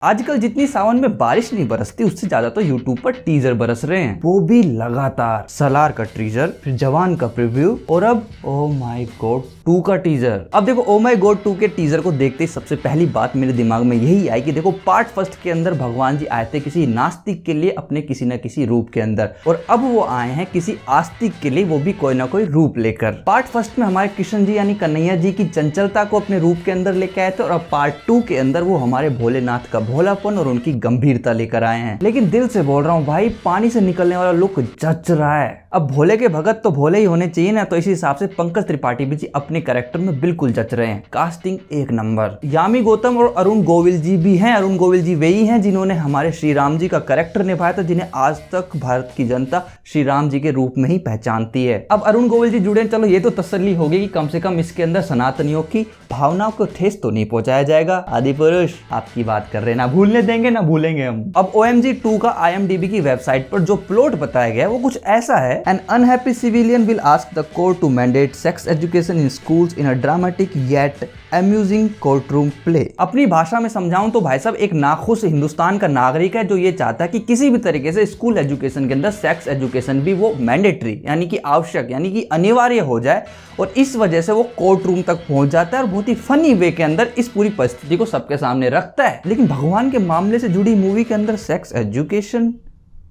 आजकल जितनी सावन में बारिश नहीं बरसती उससे ज्यादा तो यूट्यूब पर टीजर बरस रहे हैं, वो भी लगातार। सलार का टीजर, फिर जवान का प्रीव्यू और अब ओ माय गॉड 2 का टीजर। अब देखो ओ माय गॉड 2 के टीजर को देखते ही सबसे पहली बात मेरे दिमाग में यही आई कि देखो पार्ट फर्स्ट के अंदर भगवान जी आए थे किसी नास्तिक के लिए अपने किसी न किसी रूप के अंदर, और अब वो आए हैं किसी आस्तिक के लिए, वो भी कोई ना कोई रूप लेकर। पार्ट फर्स्ट में हमारे कृष्ण जी यानी कन्हैया जी की चंचलता को अपने रूप के अंदर लेके आए थे, और अब पार्ट 2 के अंदर वो हमारे भोलेनाथ का भोलापन और उनकी गंभीरता लेकर आए हैं। लेकिन दिल से बोल रहा हूँ भाई, पानी से निकलने वाला लुक जच रहा है। अब भोले के भगत तो भोले ही होने चाहिए ना, तो इसी हिसाब से पंकज त्रिपाठी भी जी अपने कैरेक्टर में बिल्कुल जच रहे हैं। कास्टिंग एक नंबर। यामी गौतम और अरुण गोविल जी भी हैं। अरुण गोविल जी वही हैं जिन्होंने हमारे श्री राम जी का कैरेक्टर निभाया था, जिन्हें आज तक भारत की जनता श्री राम जी के रूप में ही पहचानती है। अब अरुण गोविल जी जुड़े, चलो ये तो तसल्ली होगी कि कम से कम इसके अंदर सनातनियों की भावनाओं को ठेस तो नहीं पहुंचाया जाएगा। आदि पुरुष आपकी बात कर रहे हैं, ना भूलने देंगे ना भूलेंगे हम। अब OMG 2 का IMDb की वेबसाइट पर जो प्लॉट बताया गया है वो कुछ ऐसा है। An unhappy civilian will ask the court to mandate sex education in schools in a dramatic yet amusing courtroom play। अपनी भाषा में समझाऊं तो भाई साहब, एक नाखुश हिंदुस्तान का नागरिक है जो ये चाहता है कि किसी भी तरीके से स्कूल एजुकेशन के अंदर सेक्स एजुकेशन भी वो मैंडेटरी यानी कि आवश्यक यानी कि अनिवार्य हो जाए, और इस वजह से वो कोर्ट रूम तक पहुंच जाता है और बहुत ही फनी वे के अंदर इस पूरी परिस्थिति को सबके सामने रखता है। लेकिन भगवान के मामले से जुड़ी मूवी के अंदर सेक्स एजुकेशन,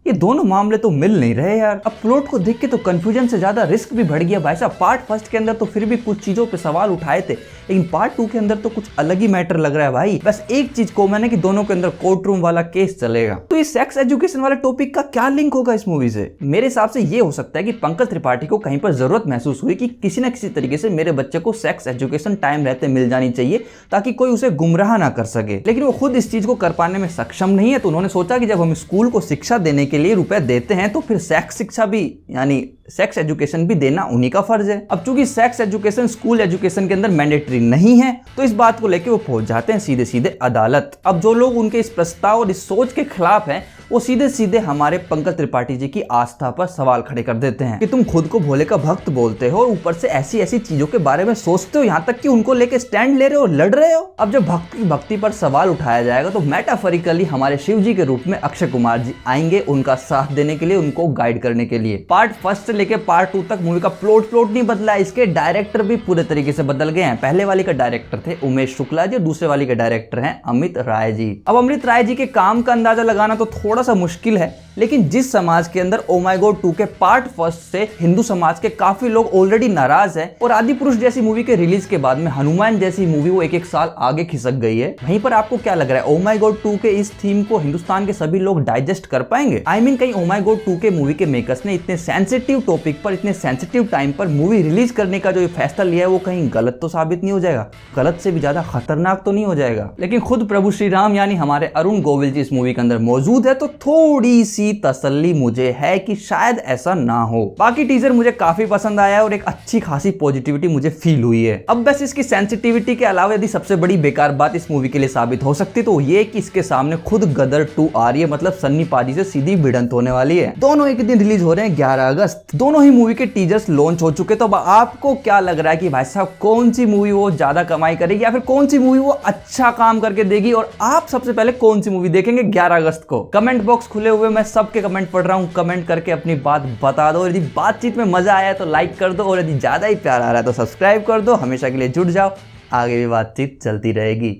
ये दोनों मामले तो मिल नहीं रहे यार। अब प्लॉट को देख के तो कंफ्यूजन से ज्यादा रिस्क भी बढ़ गया भाई साहब। पार्ट फर्स्ट के अंदर तो फिर भी कुछ चीजों पे सवाल उठाए थे, लेकिन पार्ट 2 के अंदर तो कुछ अलग ही मैटर लग रहा है भाई। बस एक चीज को मैंने कि दोनों के अंदर कोर्ट रूम वाला केस चलेगा, तो ये सेक्स एजुकेशन वाले टॉपिक का क्या लिंक होगा इस मूवी से? मेरे हिसाब से ये हो सकता है कि पंकज त्रिपाठी को कहीं पर जरूरत महसूस हुई कि किसी न किसी तरीके से मेरे बच्चे को सेक्स एजुकेशन टाइम रहते मिल जानी चाहिए ताकि कोई उसे गुमराह ना कर सके, लेकिन वो खुद इस चीज को कर पाने में सक्षम नहीं है। तो उन्होंने सोचा कि जब हम स्कूल को शिक्षा देने के लिए रुपए देते हैं तो फिर सेक्स शिक्षा भी यानी सेक्स एजुकेशन भी देना उन्हीं का फर्ज है। अब चूंकि सेक्स एजुकेशन स्कूल एजुकेशन के अंदर मैंडेटरी नहीं है, तो इस बात को लेकर वो पहुंच जाते हैं सीधे सीधे अदालत। अब जो लोग उनके इस प्रस्ताव और इस सोच के खिलाफ हैं, वो सीधे सीधे हमारे पंकज त्रिपाठी जी की आस्था पर सवाल खड़े कर देते हैं कि तुम खुद को भोले का भक्त बोलते हो और ऊपर से ऐसी ऐसी चीजों के बारे में सोचते हो, यहाँ तक कि उनको लेके स्टैंड ले रहे हो, लड़ रहे हो। अब जब भक्ति पर सवाल उठाया जाएगा तो मेटाफोरिकली हमारे शिव जी के रूप में अक्षय कुमार जी आएंगे उनका साथ देने के लिए, उनको गाइड करने के लिए। पार्ट फर्स्ट से लेके पार्ट 2 तक मूवी का प्लॉट नहीं बदला, इसके डायरेक्टर भी पूरे तरीके से बदल गए हैं। पहले वाले का डायरेक्टर थे उमेश शुक्ला जी और दूसरे वाले के डायरेक्टर हैं अमित राय जी। अब अमित राय जी के काम का अंदाजा लगाना तो थोड़ा सा मुश्किल है, लेकिन जिस समाज के अंदर ओ माय गॉड 2 के पार्ट फर्स्ट से हिंदू समाज के काफी लोग ऑलरेडी नाराज हैं, और आदि पुरुष जैसी मूवी के रिलीज के बाद में हनुमान जैसी मूवी वो एक साल आगे खिसक गई है, वहीं पर आपको क्या लग रहा है ओ माय गॉड 2 के इस थीम को हिंदुस्तान के सभी लोग डाइजेस्ट कर पाएंगे? कहीं ओ माय गॉड 2 के मूवी के मेकर्स ने इतने सेंसिटिव टॉपिक पर इतने सेंसिटिव टाइम पर मूवी रिलीज करने का जो फैसला लिया है वो कहीं गलत तो साबित नहीं हो जाएगा? गलत से भी ज्यादा खतरनाक तो नहीं हो जाएगा? लेकिन खुद प्रभु श्री राम यानी हमारे अरुण गोविल जी इस मूवी के अंदर मौजूद है, तो थोड़ी सी तसल्ली मुझे है कि शायद ऐसा ना हो। बाकी टीजर मुझे काफी पसंद आया और एक अच्छी खासी पॉजिटिविटी मुझे फील हुई है। अब बस इसकी सेंसिटिविटी के अलावा यदि सबसे बड़ी बेकार बात इस मूवी के लिए साबित हो सकती तो ये कि इसके सामने खुद गदर 2 आ रही है, मतलब सन्नी पाजी से सीधी भिड़ंत होने वाली है। दोनों एक दिन रिलीज हो रहे हैं 11 अगस्त। दोनों ही मूवी के टीजर्स लॉन्च हो चुके, तो अब आपको क्या लग रहा है कि भाई साहब कौन सी मूवी वो ज्यादा कमाई करेगी या फिर कौन सी मूवी वो अच्छा काम करके देगी, और आप सबसे पहले कौन सी मूवी देखेंगे 11 अगस्त को? कमेंट बॉक्स खुले हुए, मैं सबके कमेंट पढ़ रहा हूं। कमेंट करके अपनी बात बता दो। यदि बातचीत में मजा आया तो लाइक कर दो, और यदि ज्यादा ही प्यार आ रहा है तो सब्सक्राइब कर दो। हमेशा के लिए जुड़ जाओ, आगे भी बातचीत चलती रहेगी।